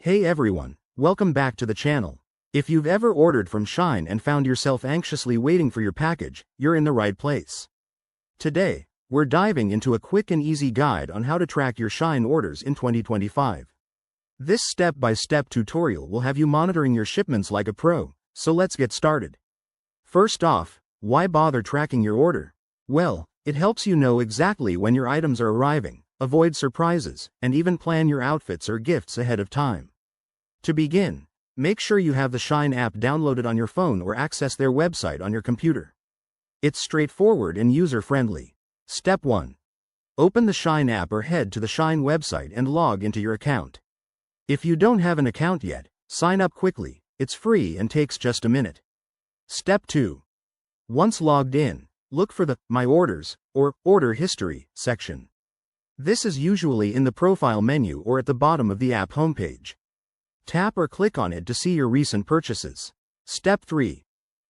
Hey everyone, welcome back to the channel. If you've ever ordered from SHEIN and found yourself anxiously waiting for your package, you're in the right place. Today, we're diving into a quick and easy guide on how to track your SHEIN orders in 2025. This step-by-step tutorial will have you monitoring your shipments like a pro, so let's get started. First off, why bother tracking your order? Well, it helps you know exactly when your items are arriving, avoid surprises, and even plan your outfits or gifts ahead of time. To begin, make sure you have the SHEIN app downloaded on your phone or access their website on your computer. It's straightforward and user-friendly. Step 1. Open the SHEIN app or head to the SHEIN website and log into your account. If you don't have an account yet, sign up quickly, it's free and takes just a minute. Step 2. Once logged in, look for the My Orders or Order History section. This is usually in the profile menu or at the bottom of the app homepage. Tap or click on it to see your recent purchases. Step 3.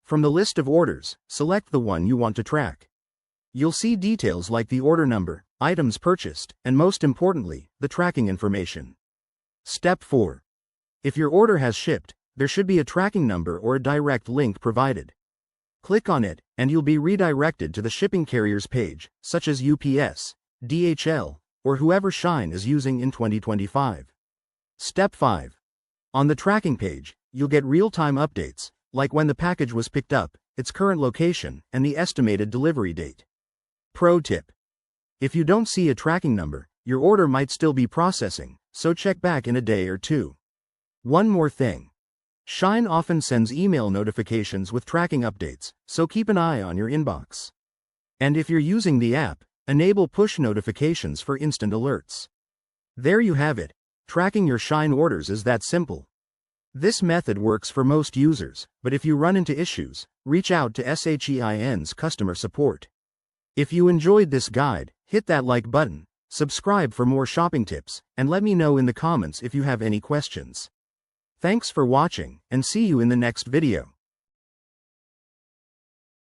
From the list of orders, select the one you want to track. You'll see details like the order number, items purchased, and most importantly, the tracking information. Step 4. If your order has shipped, there should be a tracking number or a direct link provided. Click on it, and you'll be redirected to the shipping carrier's page, such as UPS, DHL, or whoever SHEIN is using in 2025. Step 5. On the tracking page, you'll get real-time updates, like when the package was picked up, its current location, and the estimated delivery date. Pro tip. If you don't see a tracking number, your order might still be processing, so check back in a day or two. One more thing. SHEIN often sends email notifications with tracking updates, so keep an eye on your inbox. And if you're using the app, enable push notifications for instant alerts. There you have it. Tracking your SHEIN orders is that simple. This method works for most users, but if you run into issues, reach out to SHEIN's customer support. If you enjoyed this guide, hit that like button, subscribe for more shopping tips, and let me know in the comments if you have any questions. Thanks for watching, and see you in the next video.